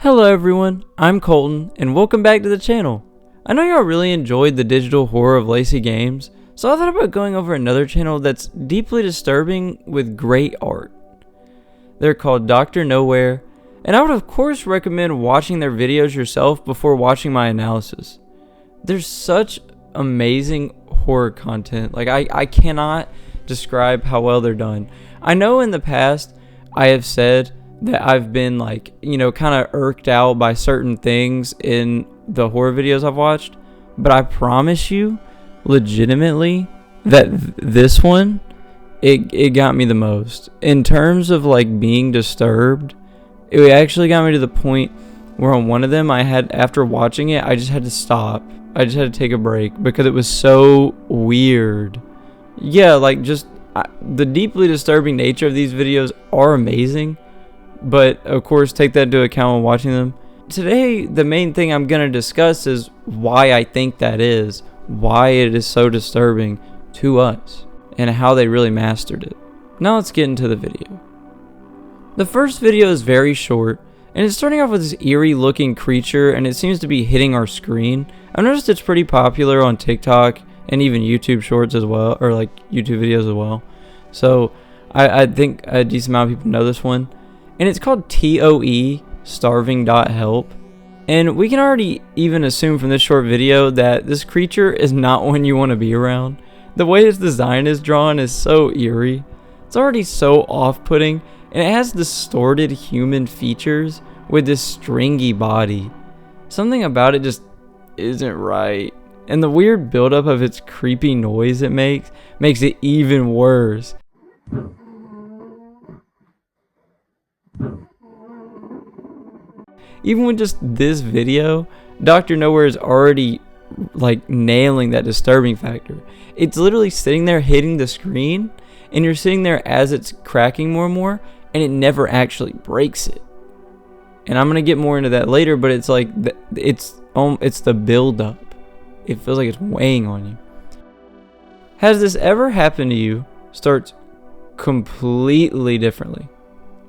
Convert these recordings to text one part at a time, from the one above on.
Hello everyone, I'm Colton, and welcome back to the channel. I know y'all really enjoyed the digital horror of Lacey Games, so I thought about going over another channel that's deeply disturbing with great art. They're called Dr. Nowhere, and I would of course recommend watching their videos yourself before watching my analysis. There's such amazing horror content, I cannot describe how well they're done. I know in the past I have said that I've been kind of irked out by certain things in the horror videos I've watched, but I promise you legitimately that this one, it got me the most. In terms of being disturbed, it actually got me to the point where on one of them after watching it, I just had to stop. I just had to take a break because it was so weird. Yeah, the deeply disturbing nature of these videos are amazing. But of course, take that into account when watching them. Today, the main thing I'm going to discuss is why I think that is, why it is so disturbing to us, and how they really mastered it. Now let's get into the video. The first video is very short, and it's starting off with this eerie looking creature, and it seems to be hitting our screen. I've noticed it's pretty popular on TikTok and even YouTube shorts as well, or YouTube videos as well. So I think a decent amount of people know this one. And it's called t.o.e, starving.help. And we can already even assume from this short video that this creature is not one you want to be around. The way its design is drawn is so eerie. It's already so off-putting, and it has distorted human features with this stringy body. Something about it just isn't right. And the weird buildup of its creepy noise it makes it even worse. Even with just this video, Dr. Nowhere is already nailing that disturbing factor. It's literally sitting there hitting the screen, and you're sitting there as it's cracking more and more, and it never actually breaks it. And I'm gonna get more into that later, but it's it's the build-up. It feels like it's weighing on you. Has this ever happened to you? Starts completely differently.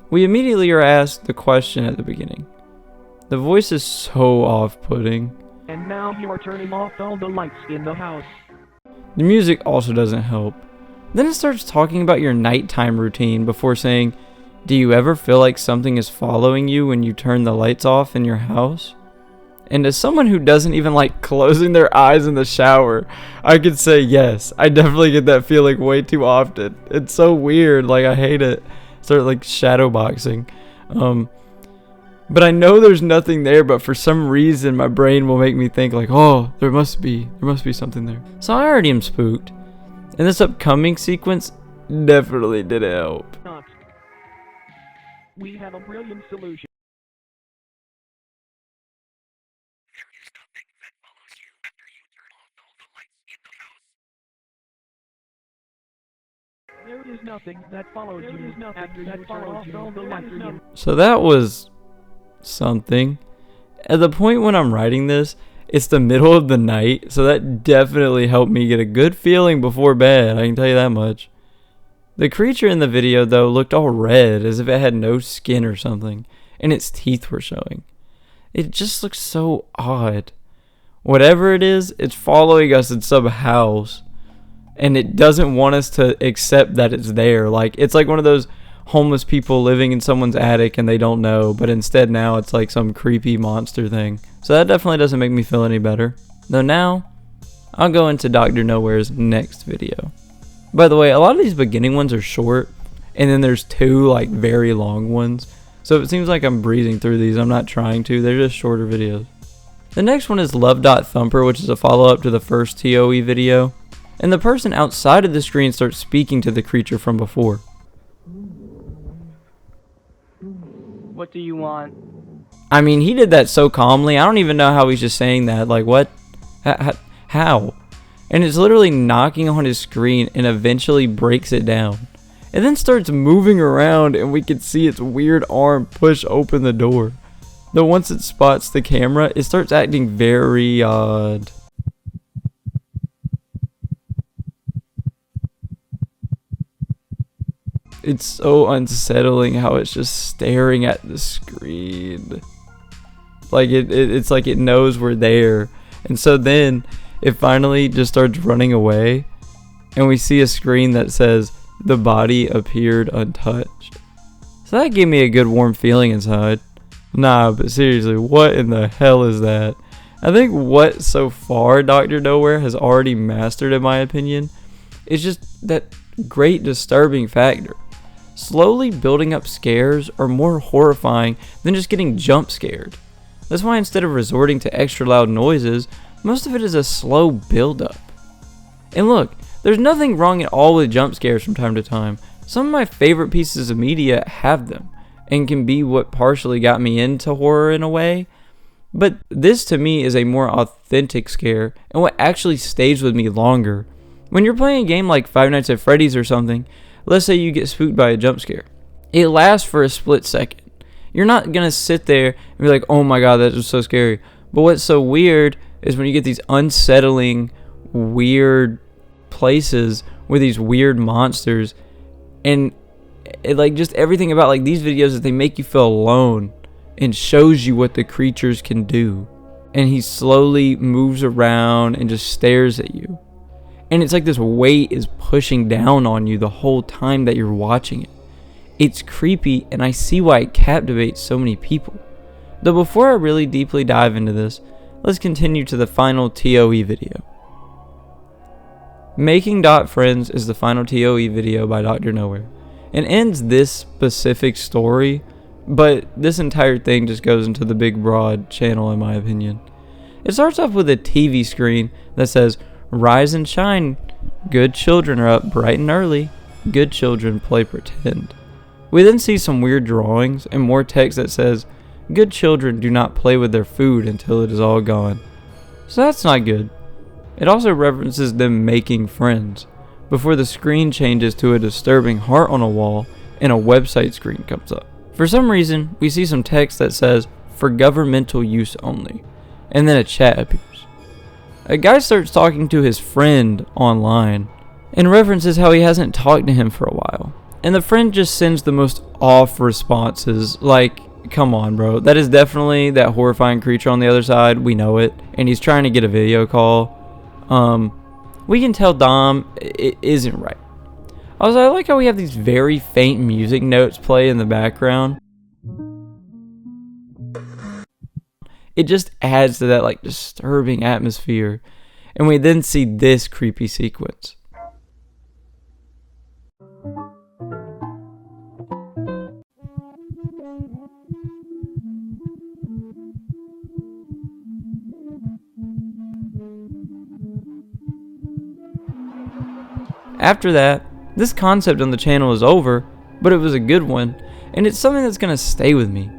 We immediately are asked the question at the beginning. The voice is so off-putting. And now you are turning off all the lights in the house. The music also doesn't help. Then it starts talking about your nighttime routine before saying, do you ever feel like something is following you when you turn the lights off in your house? And as someone who doesn't even like closing their eyes in the shower, I could say yes. I definitely get that feeling way too often. It's so weird. I hate it. Start shadow boxing. But I know there's nothing there, but for some reason my brain will make me think oh, there must be something there. So I already am spooked. And this upcoming sequence definitely didn't help. We have a brilliant solution. There is nothing that follows you after you turn off all the lights in the house. So that was something. At the point when I'm writing this, it's the middle of the night, so that definitely helped me get a good feeling before bed, I can tell you that much. The creature in the video though looked all red, as if it had no skin or something, and its teeth were showing. It just looks so odd. Whatever it is, it's following us in some house, and it doesn't want us to accept that it's there. It's like one of those homeless people living in someone's attic and they don't know, but instead now it's like some creepy monster thing. So that definitely doesn't make me feel any better. Though now, I'll go into Dr. Nowhere's next video. By the way, a lot of these beginning ones are short, and then there's two very long ones. So it seems like I'm breezing through these. I'm not trying to. They're just shorter videos. The next one is Love.Thumper, which is a follow-up to the first t.o.e video. And the person outside of the screen starts speaking to the creature from before. What do you want? I mean, he did that so calmly. I don't even know how he's just saying that. What? How? And it's literally knocking on his screen and eventually breaks it down. It then starts moving around, and we can see its weird arm push open the door. Though once it spots the camera, it starts acting very odd. It's so unsettling how it's just staring at the screen. Like it's like it knows we're there. And so then it finally just starts running away, and we see a screen that says the body appeared untouched. So that gave me a good warm feeling inside. Nah, but seriously, what in the hell is that? I think what so far Dr. Nowhere has already mastered, in my opinion, is just that great disturbing factor. Slowly building up scares are more horrifying than just getting jump scared. That's why instead of resorting to extra loud noises, most of it is a slow build-up. And look, there's nothing wrong at all with jump scares from time to time. Some of my favorite pieces of media have them, and can be what partially got me into horror in a way. But this to me is a more authentic scare, and what actually stays with me longer. When you're playing a game like Five Nights at Freddy's or something, let's say you get spooked by a jump scare. It lasts for a split second. You're not going to sit there and be like, oh my god, that was so scary. But what's so weird is when you get these unsettling, weird places with these weird monsters, and it, like, just everything about like these videos is they make you feel alone and shows you what the creatures can do. And he slowly moves around and just stares at you. And it's like this weight is pushing down on you the whole time that you're watching it. It's creepy, and I see why it captivates so many people. Though before I really deeply dive into this, let's continue to the final t.o.e. video. Making Friends is the final t.o.e. video by Dr. Nowhere, and ends this specific story, but this entire thing just goes into the big broad channel in my opinion. It starts off with a TV screen that says, "Rise and shine, good children are up bright and early, good children play pretend." We then see some weird drawings and more text that says, "Good children do not play with their food until it is all gone." So that's not good. It also references them making friends, before the screen changes to a disturbing heart on a wall and a website screen comes up. For some reason, we see some text that says, "For governmental use only," and then a chat appears. A guy starts talking to his friend online and references how he hasn't talked to him for a while. And the friend just sends the most off responses, like, come on bro, that is definitely that horrifying creature on the other side, we know it, and he's trying to get a video call. We can tell Dom it isn't right. Also, I like how we have these very faint music notes play in the background. It just adds to that like disturbing atmosphere. And we then see this creepy sequence. After that, this concept on the channel is over, but it was a good one, and it's something that's going to stay with me.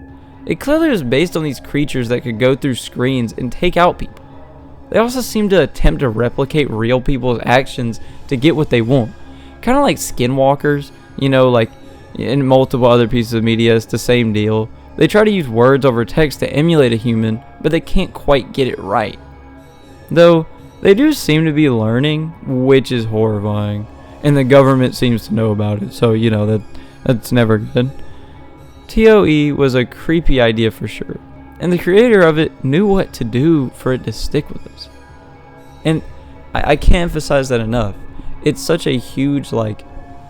It clearly was based on these creatures that could go through screens and take out people. They also seem to attempt to replicate real people's actions to get what they want. Kind of like skinwalkers, you know, like in multiple other pieces of media, it's the same deal. They try to use words over text to emulate a human, but they can't quite get it right. Though, they do seem to be learning, which is horrifying. And the government seems to know about it, so you know that's never good. t.o.e. was a creepy idea for sure, and the creator of it knew what to do for it to stick with us. And I can't emphasize that enough. It's such a huge, like,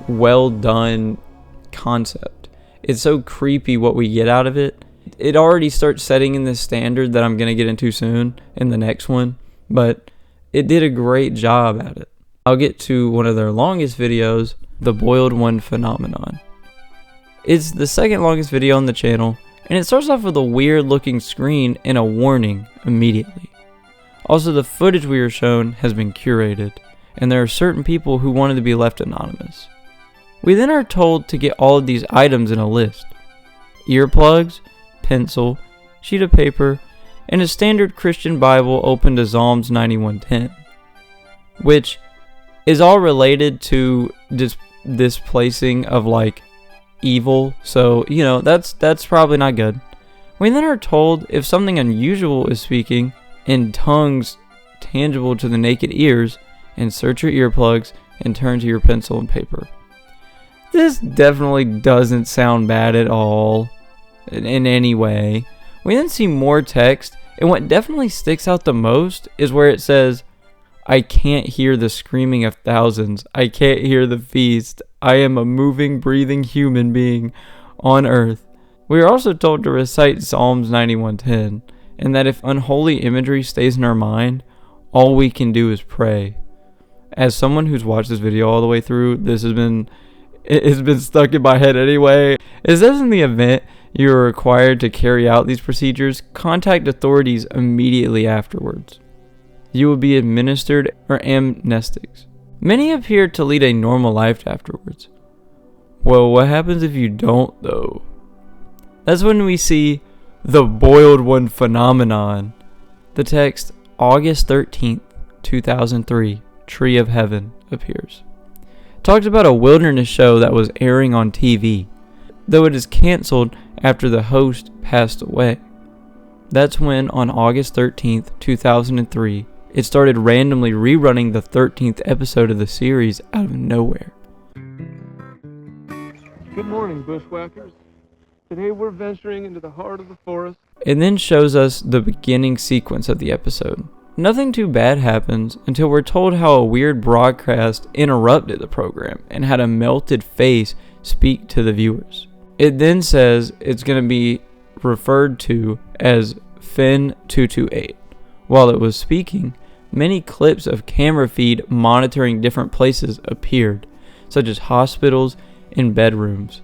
well done concept. It's so creepy what we get out of it. It already starts setting in this standard that I'm gonna get into soon in the next one, but it did a great job at it. I'll get to one of their longest videos, the Boiled One Phenomenon. It's the second longest video on the channel, and it starts off with a weird looking screen and a warning immediately. Also, the footage we are shown has been curated, and there are certain people who wanted to be left anonymous. We then are told to get all of these items in a list: earplugs, pencil, sheet of paper, and a standard Christian Bible open to Psalms 91:10, which is all related to displacing of like evil, so you know that's probably not good. We then are told if something unusual is speaking in tongues tangible to the naked ears, insert your earplugs and turn to your pencil and paper. This definitely doesn't sound bad at all in any way. We then see more text, and what definitely sticks out the most is where it says, "I can't hear the screaming of thousands. I can't hear the feast. I am a moving, breathing human being on earth." We are also told to recite Psalms 91:10, and that if unholy imagery stays in our mind, all we can do is pray. As someone who's watched this video all the way through, it's been stuck in my head anyway. It says in the event you are required to carry out these procedures, contact authorities immediately afterwards. You will be administered or amnestics. Many appear to lead a normal life afterwards. Well, what happens if you don't, though? That's when we see the boiled one phenomenon. The text, August 13th, 2003, Tree of Heaven, appears. Talks about a wilderness show that was airing on TV, though it is canceled after the host passed away. That's when, on August 13th, 2003, it started randomly rerunning the 13th episode of the series out of nowhere. Good morning, bushwhackers. Today we're venturing into the heart of the forest. It then shows us the beginning sequence of the episode. Nothing too bad happens until we're told how a weird broadcast interrupted the program and had a melted face speak to the viewers. It then says it's going to be referred to as Fin 228. While it was speaking, many clips of camera feed monitoring different places appeared, such as hospitals and bedrooms.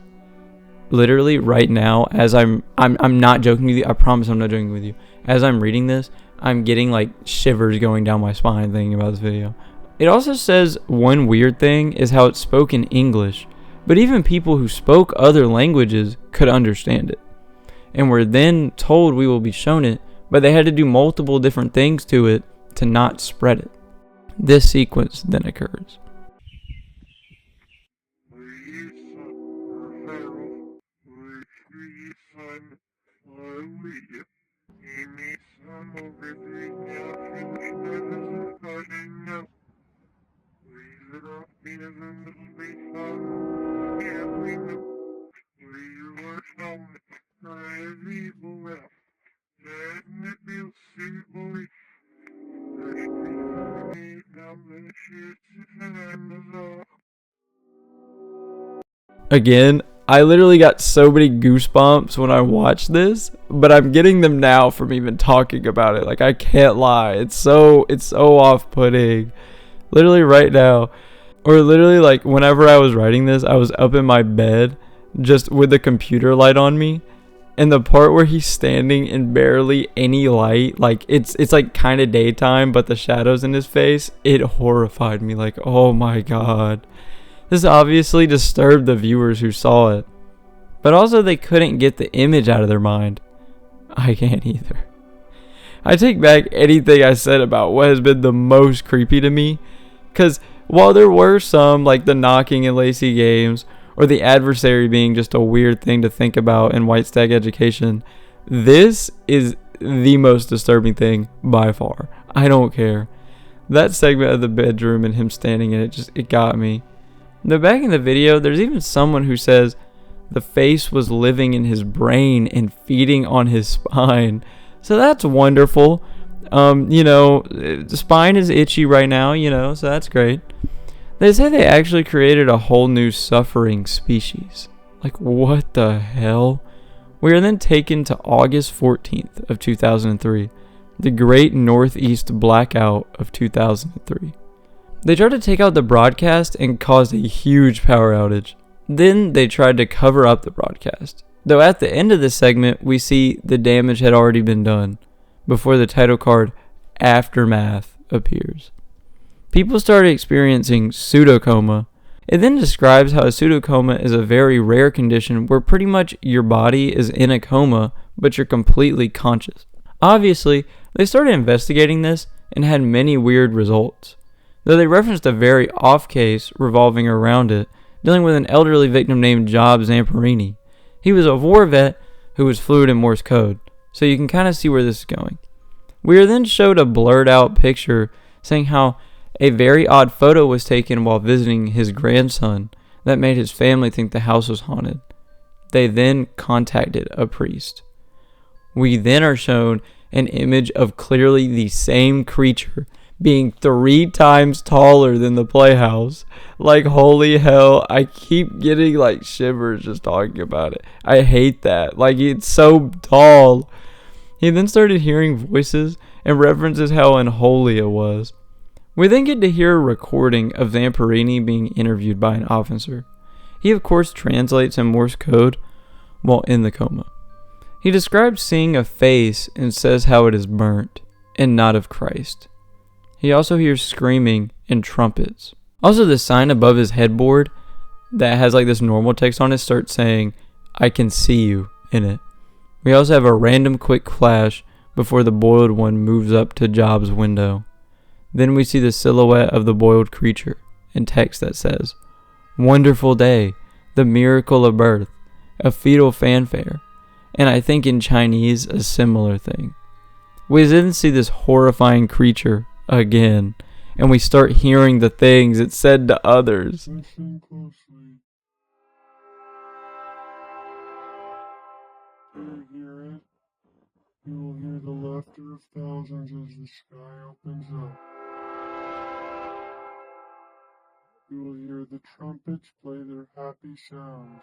Literally right now, as I'm not joking with you, I promise I'm not joking with you. As I'm reading this, I'm getting like shivers going down my spine thinking about this video. It also says one weird thing is how it's spoken English, but even people who spoke other languages could understand it. And we're then told we will be shown it, but they had to do multiple different things to it to not spread it. This sequence then occurs. Again, I literally got so many goosebumps when I watched this, but I'm getting them now from even talking about it. Like, I can't lie. It's so off-putting. Literally right now. Or literally like whenever I was writing this, I was up in my bed just with the computer light on me. And the part where he's standing in barely any light, like it's like kind of daytime, but the shadows in his face, it horrified me. Like, oh my god. This obviously disturbed the viewers who saw it. But also they couldn't get the image out of their mind. I can't either. I take back anything I said about what has been the most creepy to me. Because while there were some, like the knocking in Lacey games, or the adversary being just a weird thing to think about in White Stack education, this is the most disturbing thing by far. I don't care. That segment of the bedroom and him standing in it, it got me. Now back in the video, there's even someone who says the face was living in his brain and feeding on his spine. So that's wonderful. The spine is itchy right now, so that's great. They say they actually created a whole new suffering species. Like, what the hell? We are then taken to August 14th of 2003, the Great Northeast Blackout of 2003. They tried to take out the broadcast and caused a huge power outage. Then they tried to cover up the broadcast. Though at the end of this segment, we see the damage had already been done before the title card Aftermath appears. People started experiencing pseudocoma. It then describes how a pseudocoma is a very rare condition where pretty much your body is in a coma, but you're completely conscious. Obviously, they started investigating this and had many weird results, though they referenced a very off case revolving around it, dealing with an elderly victim named Job Zamperini. He was a war vet who was fluent in Morse code, so you can kind of see where this is going. We are then showed a blurred out picture saying how a very odd photo was taken while visiting his grandson that made his family think the house was haunted. They then contacted a priest. We then are shown an image of clearly the same creature being 3 times taller than the playhouse. Like, holy hell, I keep getting like shivers just talking about it. I hate that. Like, it's so tall. He then started hearing voices and references how unholy it was. We then get to hear a recording of Zamperini being interviewed by an officer. He of course translates in Morse code while in the coma. He describes seeing a face and says how it is burnt and not of Christ. He also hears screaming and trumpets. Also, the sign above his headboard that has like this normal text on it starts saying, "I can see you" in it. We also have a random quick flash before the boiled one moves up to Job's window. Then we see the silhouette of the boiled creature and text that says, "Wonderful day, the miracle of birth, a fetal fanfare," and I think in Chinese a similar thing. We then see this horrifying creature again, and we start hearing the things it said to others. Listen closely. Do you hear it? You will hear the laughter of thousands as the sky opens up. You will hear the trumpets play their happy sounds.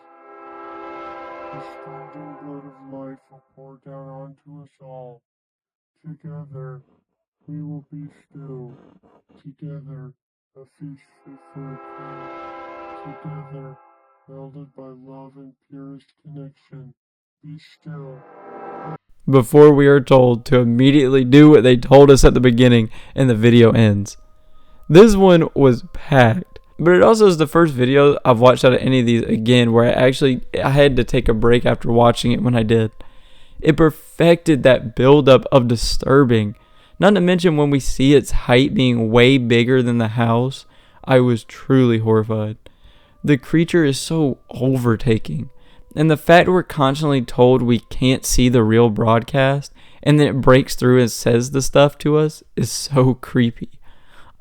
The streaming blood of life will pour down onto us all. Together, we will be still. Together, a feast fit for a king. Together, melded by love and purest connection. Be still. Before we are told to immediately do what they told us at the beginning and the video ends. This one was packed, but it also is the first video I've watched out of any of these again where I had to take a break after watching it when I did. It perfected that buildup of disturbing. Not to mention when we see its height being way bigger than the house, I was truly horrified. The creature is so overtaking. And the fact we're constantly told we can't see the real broadcast and then it breaks through and says the stuff to us is so creepy.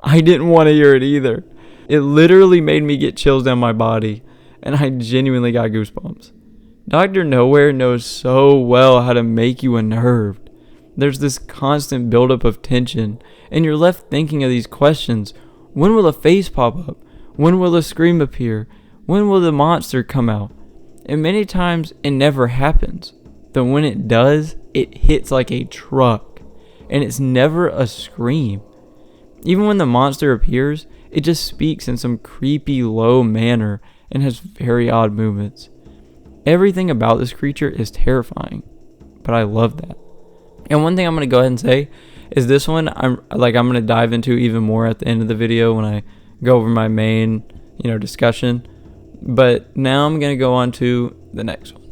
I didn't want to hear it either. It literally made me get chills down my body and I genuinely got goosebumps. Dr. Nowhere knows so well how to make you unnerved. There's this constant buildup of tension and you're left thinking of these questions. When will a face pop up? When will a scream appear? When will the monster come out? And many times it never happens. Then when it does, it hits like a truck. And it's never a scream. Even when the monster appears, it just speaks in some creepy low manner and has very odd movements. Everything about this creature is terrifying. But I love that. And one thing I'm going to go ahead and say is this one I'm going to dive into even more at the end of the video when I go over my main, discussion. But now I'm going to go on to the next one.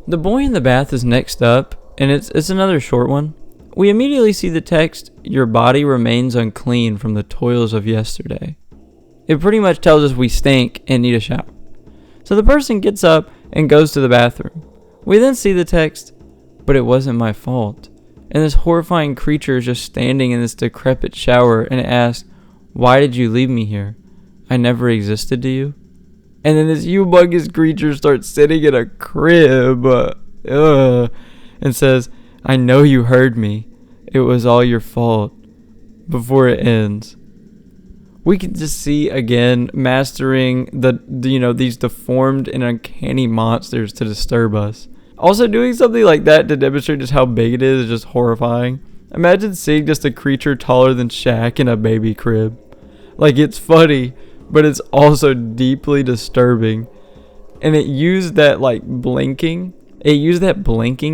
The boy in the bath is next up, and it's another short one. We immediately see the text, "Your body remains unclean from the toils of yesterday." It pretty much tells us we stink and need a shower. So the person gets up and goes to the bathroom. We then see the text, "But it wasn't my fault." And this horrifying creature is just standing in this decrepit shower and it asks, "Why did you leave me here? I never existed to you?" And then this humongous creature starts sitting in a crib and says, "I know you heard me. It was all your fault," before it ends. We can just see again mastering these deformed and uncanny monsters to disturb us. Also doing something like that to demonstrate just how big it is just horrifying. Imagine seeing just a creature taller than Shaq in a baby crib. Like, it's funny, but it's also deeply disturbing. And it used that blinking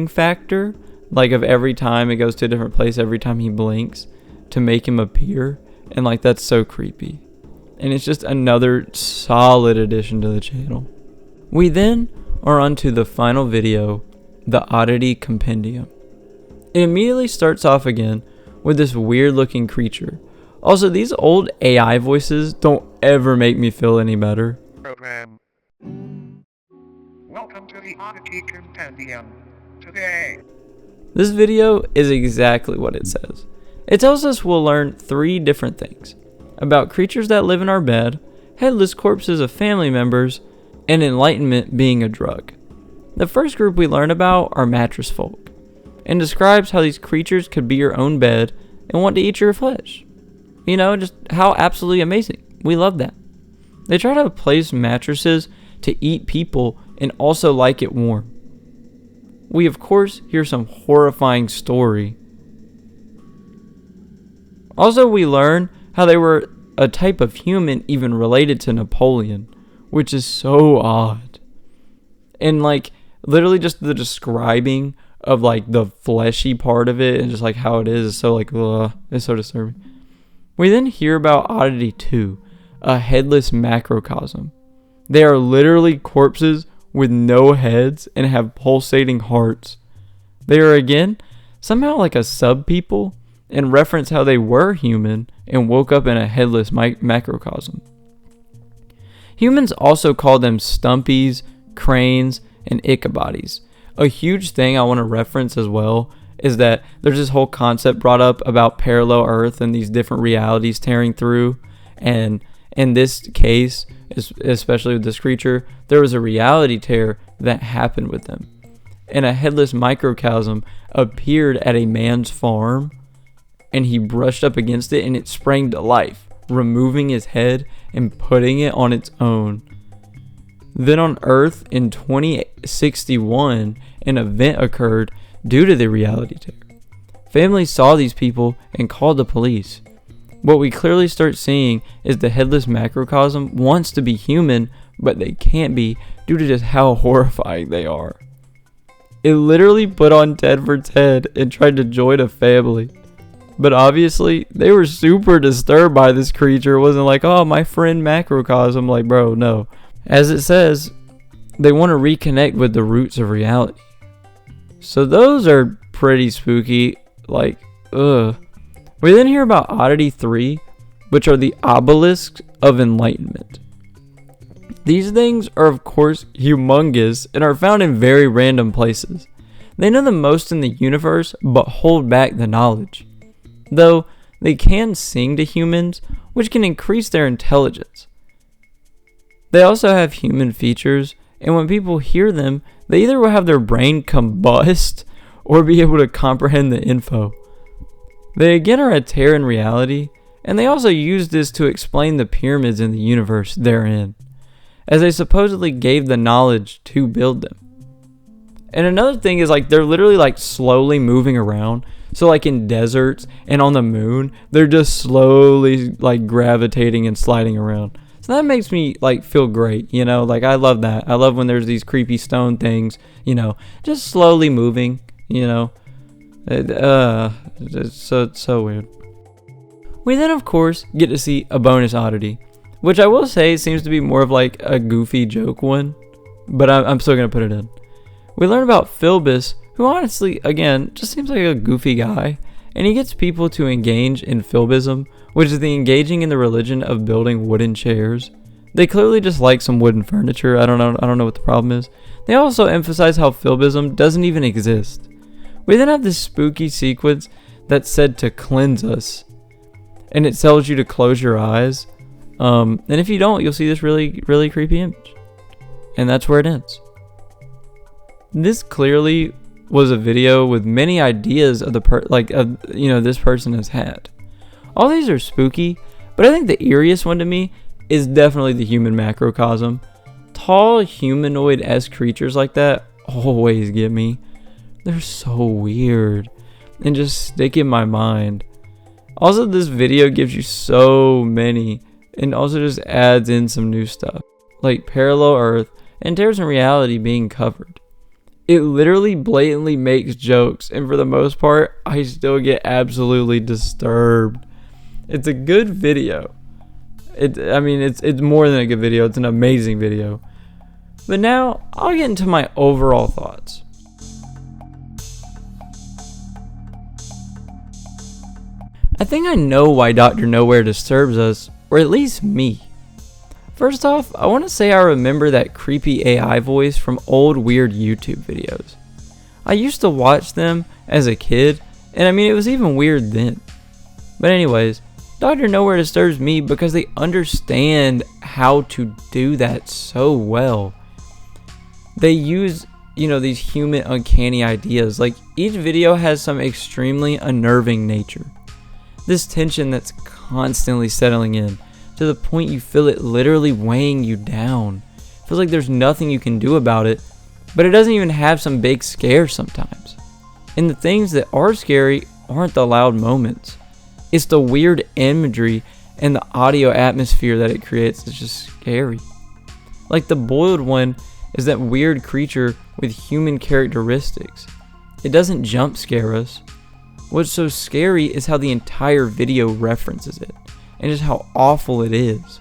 factor, of every time it goes to a different place, every time he blinks, to make him appear. And that's so creepy. And it's just another solid addition to the channel. We then are on to the final video, the Oddity Compendium. It immediately starts off again with this weird looking creature. Also, these old AI voices don't ever make me feel any better. Program. Welcome to the Oddity Compendium. Today. This video is exactly what it says. It tells us we'll learn 3 different things. About creatures that live in our bed, headless corpses of family members, and enlightenment being a drug. The first group we learn about are mattress folk. and describes how these creatures could be your own bed and want to eat your flesh. You know, just how absolutely amazing. We love that. They try to place mattresses to eat people and also like it warm. We of course hear some horrifying story. Also, we learn how they were a type of human even related to Napoleon, which is so odd. And like literally just the describing of like the fleshy part of it and just like how it is so like it's so disturbing. We then hear about Oddity 2, a headless macrocosm. They are literally corpses with no heads and have pulsating hearts. They are again somehow like a sub-people and reference how they were human and woke up in a headless macrocosm. Humans also call them stumpies, cranes, and ichabodies. A huge thing I want to reference as well is that there's this whole concept brought up about parallel Earth and these different realities tearing through. And in this case, especially with this creature, there was a reality tear that happened with them. And a headless microcosm appeared at a man's farm, and he brushed up against it and it sprang to life, removing his head and putting it on its own. Then on Earth in 2061, an event occurred due to the reality tear. Families saw these people and called the police. What we clearly start seeing is the headless macrocosm wants to be human, but they can't be due to just how horrifying they are. It literally put on Tedford's head and tried to join a family. But obviously, they were super disturbed by this creature. It wasn't like, oh, my friend macrocosm. Like, bro, no. As it says, they want to reconnect with the roots of reality. So those are pretty spooky. Like, ugh. We then hear about Oddity 3, which are the obelisks of enlightenment. These things are of course humongous and are found in very random places. They know the most in the universe but hold back the knowledge. Though they can sing to humans, which can increase their intelligence. They also have human features, and when people hear them, they either will have their brain combust or be able to comprehend the info. They again are a tear in reality, and they also use this to explain the pyramids in the universe they're in, as they supposedly gave the knowledge to build them. And another thing is like they're literally like slowly moving around. So like in deserts and on the moon, they're just slowly like gravitating and sliding around. So that makes me like feel great, you know, like I love that. I love when there's these creepy stone things, you know, just slowly moving, you know. It's so weird. We then of course get to see a bonus oddity, which I will say seems to be more of like a goofy joke one, but I'm still going to put it in. We learn about Philbus, who honestly, again, just seems like a goofy guy, and he gets people to engage in Philbism, which is the engaging in the religion of building wooden chairs. They clearly just like some wooden furniture. I don't know what the problem is. They also emphasize how Philbism doesn't even exist. We then have this spooky sequence that's said to cleanse us, and it tells you to close your eyes. And if you don't, you'll see this really, really creepy image, and that's where it ends. This clearly was a video with many ideas of this person has had. All these are spooky, but I think the eeriest one to me is definitely the human macrocosm. Tall humanoid-esque creatures like that always get me. They're so weird and just stick in my mind. Also, this video gives you so many and also just adds in some new stuff like parallel Earth and tears in reality being covered. It literally blatantly makes jokes, and for the most part, I still get absolutely disturbed. It's a good video. It's more than a good video. It's an amazing video. But now, I'll get into my overall thoughts. I think I know why Dr. Nowhere disturbs us, or at least me. First off, I want to say I remember that creepy AI voice from old weird YouTube videos. I used to watch them as a kid, and it was even weird then. But anyways, Dr. Nowhere disturbs me because they understand how to do that so well. They use, these human uncanny ideas. Like, each video has some extremely unnerving nature. This tension that's constantly settling in, to the point you feel it literally weighing you down. Feels like there's nothing you can do about it, but it doesn't even have some big scare sometimes. And the things that are scary aren't the loud moments. It's the weird imagery and the audio atmosphere that it creates that's just scary. Like the boiled one is that weird creature with human characteristics. It doesn't jump scare us. What's so scary is how the entire video references it, and just how awful it is.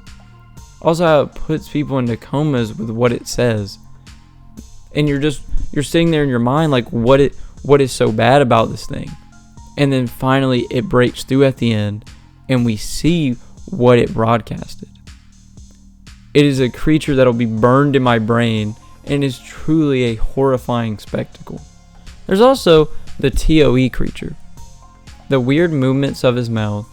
Also how it puts people into comas with what it says. And you're sitting there in your mind like, what is so bad about this thing? And then finally it breaks through at the end, and we see what it broadcasted. It is a creature that'll be burned in my brain, and is truly a horrifying spectacle. There's also the t.o.e. creature. The weird movements of his mouth,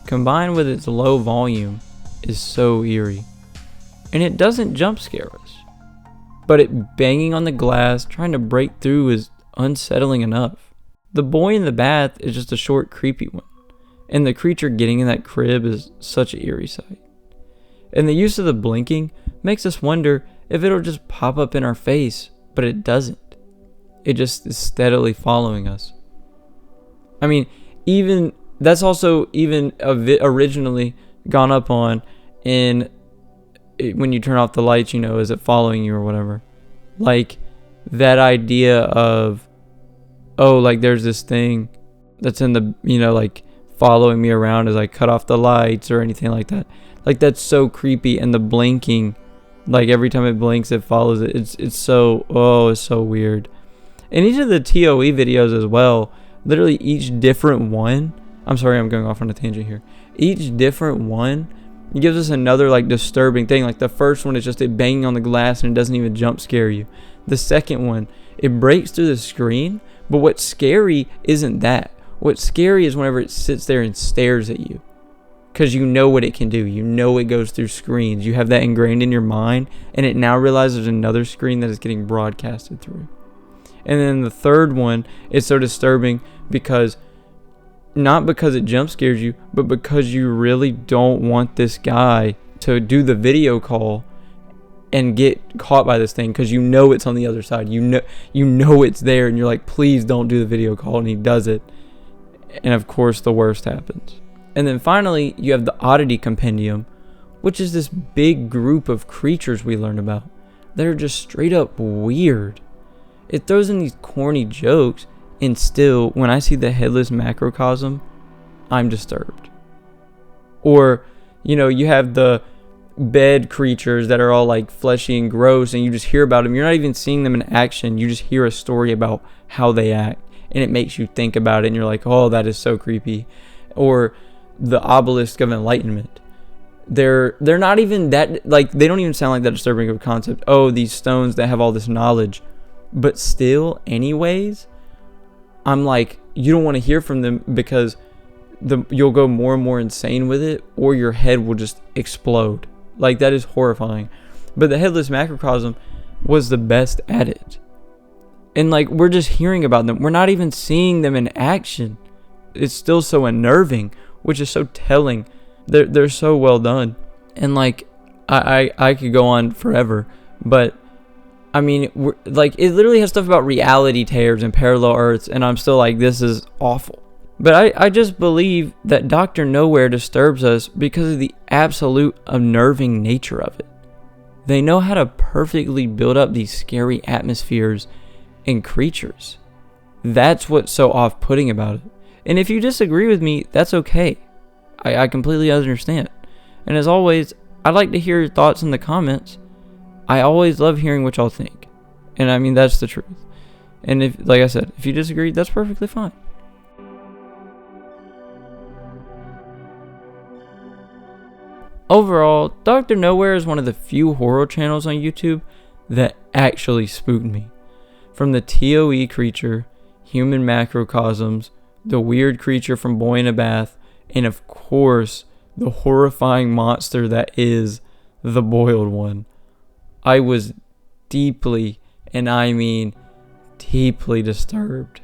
combined with its low volume, is so eerie. And it doesn't jump scare us, but it banging on the glass, trying to break through, is unsettling enough. The boy in the bath is just a short, creepy one, and the creature getting in that crib is such an eerie sight. And the use of the blinking makes us wonder if it'll just pop up in our face, but it doesn't. It just is steadily following us. I mean, even that's also even originally gone up on in when you turn off the lights, you know, is it following you or whatever? Like that idea of, oh, like there's this thing that's in the, you know, like following me around as I cut off the lights or anything like that. Like that's so creepy. And the blinking, like every time it blinks, it follows it. It's so weird. And each of the t.o.e. videos as well, literally each different one, I'm sorry, I'm going off on a tangent here. Each different one gives us another like disturbing thing. Like the first one is just it banging on the glass and it doesn't even jump scare you. The second one, it breaks through the screen, but what's scary isn't that. What's scary is whenever it sits there and stares at you. Because you know what it can do. You know it goes through screens. You have that ingrained in your mind, and it now realizes there's another screen that is getting broadcasted through. And then the third one is so disturbing because, not because it jump scares you, but because you really don't want this guy to do the video call and get caught by this thing, because you know it's on the other side. You know it's there, and you're like, please don't do the video call, and he does it. And of course the worst happens. And then finally you have the Oddity Compendium, which is this big group of creatures we learn about that are just straight up weird. It throws in these corny jokes, and still, when I see the headless macrocosm, I'm disturbed. Or, you know, you have the bed creatures that are all like fleshy and gross, and you just hear about them. You're not even seeing them in action. You just hear a story about how they act, and it makes you think about it, and you're like, oh, that is so creepy. Or the obelisk of enlightenment. They're not even that, like, they don't even sound like that disturbing of a concept. Oh, these stones that have all this knowledge. But still, anyways, I'm like, you don't want to hear from them because you'll go more and more insane with it, or your head will just explode. Like, that is horrifying. But the headless macrocosm was the best at it. And like, we're just hearing about them. We're not even seeing them in action. It's still so unnerving, which is so telling. They're so well done. And like, I could go on forever, but I mean, like, it literally has stuff about reality tears and parallel earths, and I'm still like, this is awful. But I just believe that Dr. Nowhere disturbs us because of the absolute unnerving nature of it. They know how to perfectly build up these scary atmospheres and creatures. That's what's so off-putting about it. And if you disagree with me, that's okay. I completely understand. And as always, I'd like to hear your thoughts in the comments. I always love hearing what y'all think. And I mean, that's the truth. And if, like I said, if you disagree, that's perfectly fine. Overall, Dr. Nowhere is one of the few horror channels on YouTube that actually spooked me. From the t.o.e. creature, human macrocosms, the weird creature from Boy in a Bath, and of course, the horrifying monster that is the boiled one. I was deeply, and I mean deeply disturbed.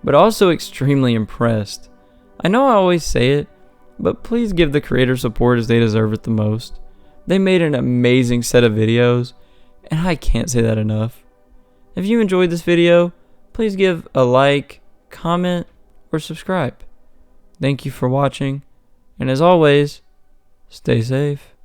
but also extremely impressed. I know I always say it, but please give the creators support as they deserve it the most. They made an amazing set of videos, and I can't say that enough. If you enjoyed this video, please give a like, comment, or subscribe. Thank you for watching, and as always, stay safe.